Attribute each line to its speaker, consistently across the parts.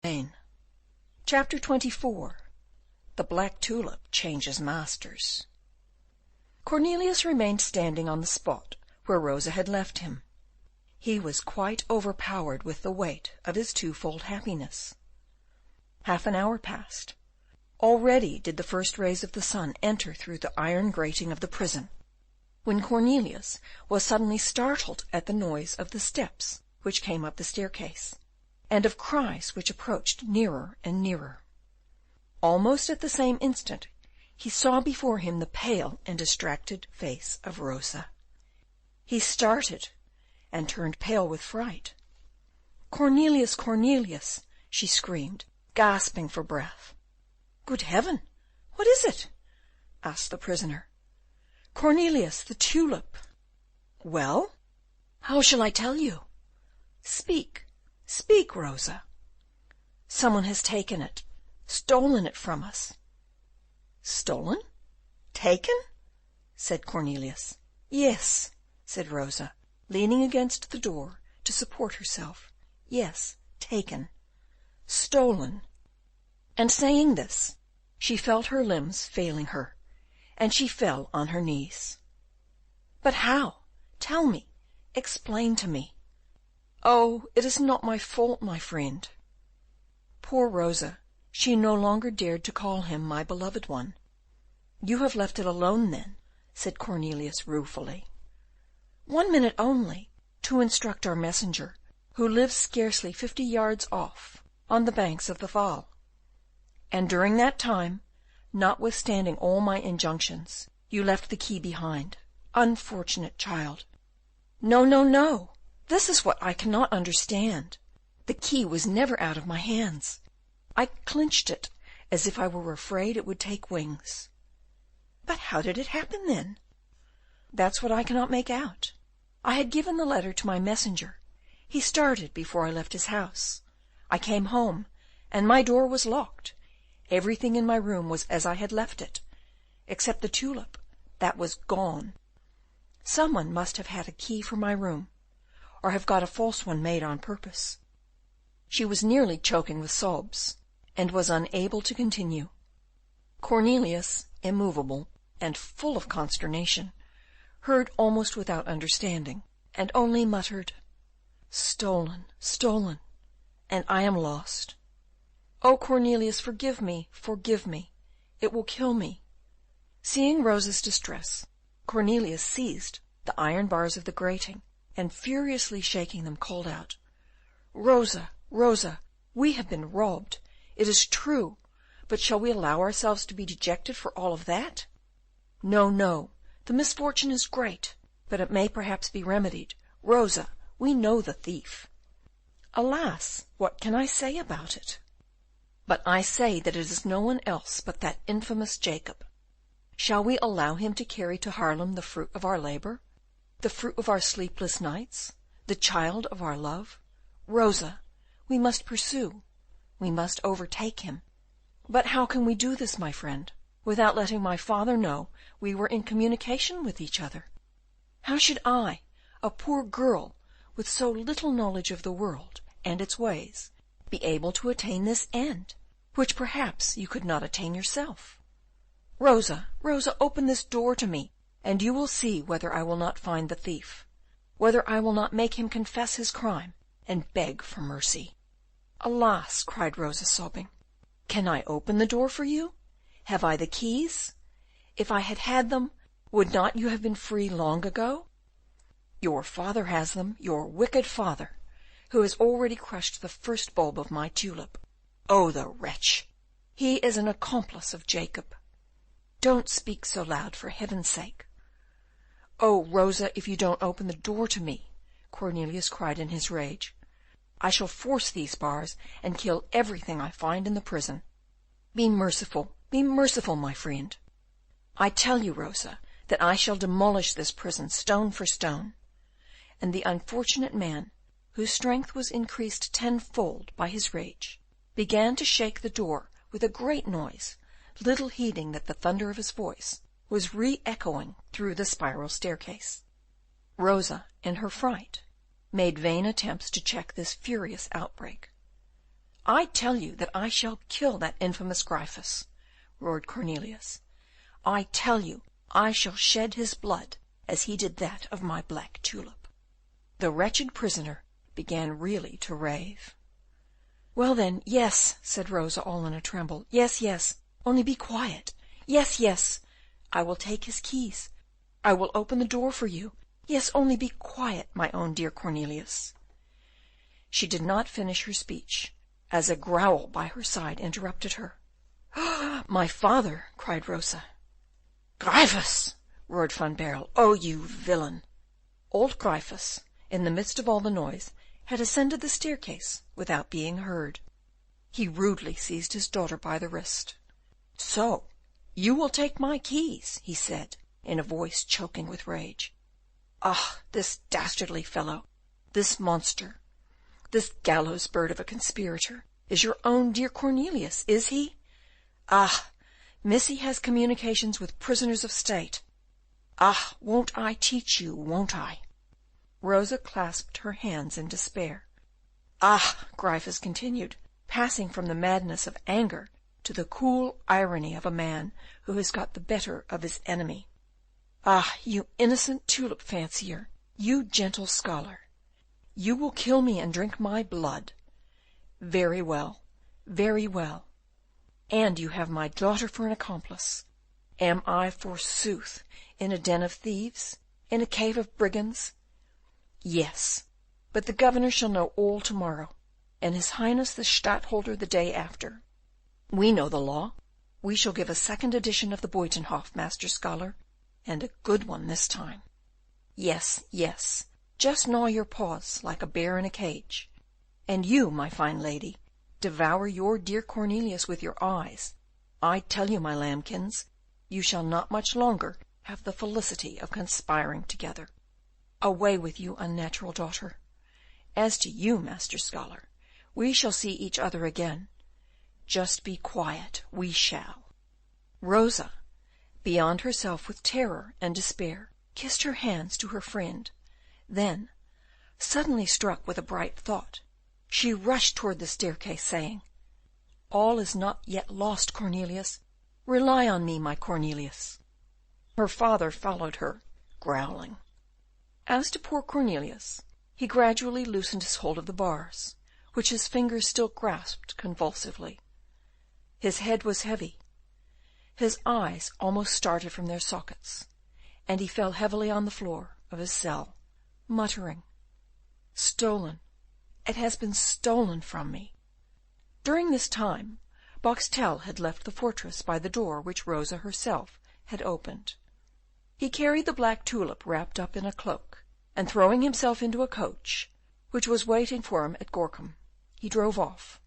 Speaker 1: again. Chapter 24. The Black Tulip changes masters. Cornelius remained standing on the spot where Rosa had left him. He was quite overpowered with the weight of his twofold happiness. Half an hour passed. Already did the first rays of the sun enter through the iron grating of the prison, when Cornelius was suddenly startled at the noise of the steps which came up the staircase, and of cries which approached nearer and nearer. Almost at the same instant he saw before him the pale and distracted face of Rosa. He started, and turned pale with fright. "Cornelius, Cornelius!" she screamed, gasping for breath. "Good heaven! What is it?" asked the prisoner. "Cornelius, the tulip." "Well, how shall I tell you?" "Speak, speak, Rosa." "Someone has taken it, stolen it from us." "Stolen? Taken?" said Cornelius. "Yes," said Rosa, leaning against the door to support herself. "Yes, taken, stolen." And saying this, she felt her limbs failing her, and she fell on her knees. "But how? Tell me, explain to me." "Oh, it is not my fault, my friend." Poor Rosa, she no longer dared to call him my beloved one. "You have left it alone, then," said Cornelius ruefully. "1 minute only, to instruct our messenger, who lives scarcely 50 yards off, on the banks of the Waal. And during that time, notwithstanding all my injunctions, you left the key behind. Unfortunate child!" "No, no, no! This is what I cannot understand. The key was never out of my hands. I clinched it as if I were afraid it would take wings." "But how did it happen, then?" "That's what I cannot make out. I had given the letter to my messenger. He started before I left his house. I came home, and my door was locked. Everything in my room was as I had left it, except the tulip. That was gone. Someone must have had a key for my room, or have got a false one made on purpose." She was nearly choking with sobs, and was unable to continue. Cornelius, immovable and full of consternation, heard almost without understanding, and only muttered, "Stolen, stolen, and I am lost. Oh, Cornelius, forgive me, forgive me. It will kill me." Seeing Rosa's distress, Cornelius seized the iron bars of the grating, and furiously shaking them, called out, "Rosa, Rosa, we have been robbed. It is true, but shall we allow ourselves to be dejected for all of that? No, no, the misfortune is great, but it may perhaps be remedied. Rosa, we know the thief." "Alas, what can I say about it? But I say that it is no one else but that infamous Jacob. Shall we allow him to carry to Haarlem the fruit of our labour, the fruit of our sleepless nights, the child of our love? Rosa, we must pursue, we must overtake him. But how can we do this, my friend, without letting my father know we were in communication with each other? How should I, a poor girl with so little knowledge of the world and its ways, be able to attain this end, which perhaps you could not attain yourself? Rosa, Rosa, open this door to me, and you will see whether I will not find the thief, whether I will not make him confess his crime and beg for mercy." "Alas!" cried Rosa, sobbing, "can I open the door for you? Have I the keys? If I had had them, would not you have been free long ago? Your father has them, your wicked father, who has already crushed the first bulb of my tulip. Oh, the wretch! He is an accomplice of Jacob. Don't speak so loud, for heaven's sake." "Oh, Rosa, if you don't open the door to me," Cornelius cried in his rage, "I shall force these bars and kill everything I find in the prison. Be merciful, my friend. I tell you, Rosa, that I shall demolish this prison stone for stone." And the unfortunate man, whose strength was increased tenfold by his rage, began to shake the door with a great noise, little heeding that the thunder of his voice was re-echoing through the spiral staircase. Rosa, in her fright, made vain attempts to check this furious outbreak. I tell you that I shall kill that infamous Gryphus, roared Cornelius. I tell you I shall shed his blood as he did that of my black tulip. The wretched prisoner began really to rave. Well then, yes, said Rosa, all in a tremble. Yes, yes, only be quiet. Yes, yes, I will take his keys. I will open the door for you. Yes, only be quiet, my own dear Cornelius. She did not finish her speech, as a growl by her side interrupted her. My father, cried Rosa. Gryphus, roared Van Baerle. Oh, you villain! Old Gryphus, in the midst of all the noise, had ascended the staircase without being heard. He rudely seized his daughter by the wrist. So, you will take my keys, he said, in a voice choking with rage. Ah, this dastardly fellow, this monster, this gallows bird of a conspirator, is your own dear Cornelius, is he? Ah, Missy has communications with prisoners of state. Ah, won't I teach you, won't I? Rosa clasped her hands in despair. Ah, Gryphus continued, passing from the madness of anger to the cool irony of a man who has got the better of his enemy. Ah, you innocent tulip fancier, you gentle scholar, you will kill me and drink my blood. Very well, very well. And you have my daughter for an accomplice. Am I, forsooth, in a den of thieves, in a cave of brigands? Yes, but the governor shall know all tomorrow, and his highness the stadtholder the day after. We know the law. We shall give a second edition of the Buitenhof, master scholar, and a good one this time. Yes, yes, just gnaw your paws like a bear in a cage. And you, my fine lady, devour your dear Cornelius with your eyes. I tell you, my lambkins, you shall not much longer have the felicity of conspiring together. Away with you, unnatural daughter. As to you, master scholar, we shall see each other again. Just be quiet, we shall. Rosa, beyond herself with terror and despair, kissed her hands to her friend. Then, suddenly struck with a bright thought, she rushed toward the staircase, saying, All is not yet lost, Cornelius. Rely on me, my Cornelius. Her father followed her, growling. As to poor Cornelius, he gradually loosened his hold of the bars, which his fingers still grasped convulsively. His head was heavy, his eyes almost started from their sockets, and he fell heavily on the floor of his cell, muttering, Stolen! It has been stolen from me. During this time, Boxtel had left the fortress by the door which Rosa herself had opened. He carried the black tulip wrapped up in a cloak, and throwing himself into a coach, which was waiting for him at Gorcum, he drove off,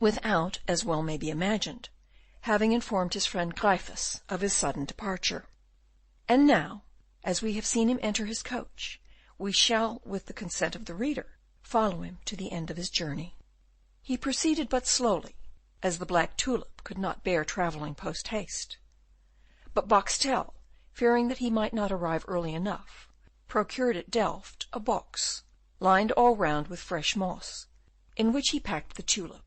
Speaker 1: without, as well may be imagined, having informed his friend Gryphus of his sudden departure. And now, as we have seen him enter his coach, we shall, with the consent of the reader, follow him to the end of his journey. He proceeded but slowly, as the black tulip could not bear travelling post-haste. But Boxtel, fearing that he might not arrive early enough, procured at Delft a box, lined all round with fresh moss, in which he packed the tulip.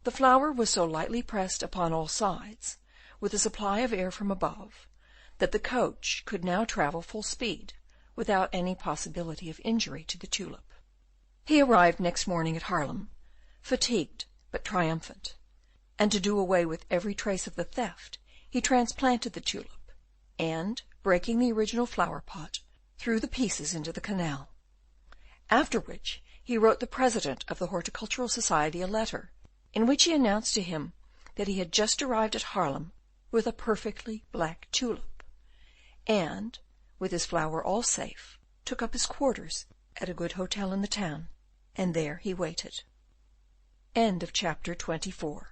Speaker 1: The flower was so lightly pressed upon all sides, with a supply of air from above, that the coach could now travel full speed, without any possibility of injury to the tulip. He arrived next morning at Haarlem, fatigued but triumphant, and to do away with every trace of the theft, he transplanted the tulip, and, breaking the original flower-pot, threw the pieces into the canal. After which he wrote the president of the Horticultural Society a letter, in which he announced to him that he had just arrived at Haarlem with a perfectly black tulip, and, with his flower all safe, took up his quarters at a good hotel in the town, and there he waited. End of chapter 24.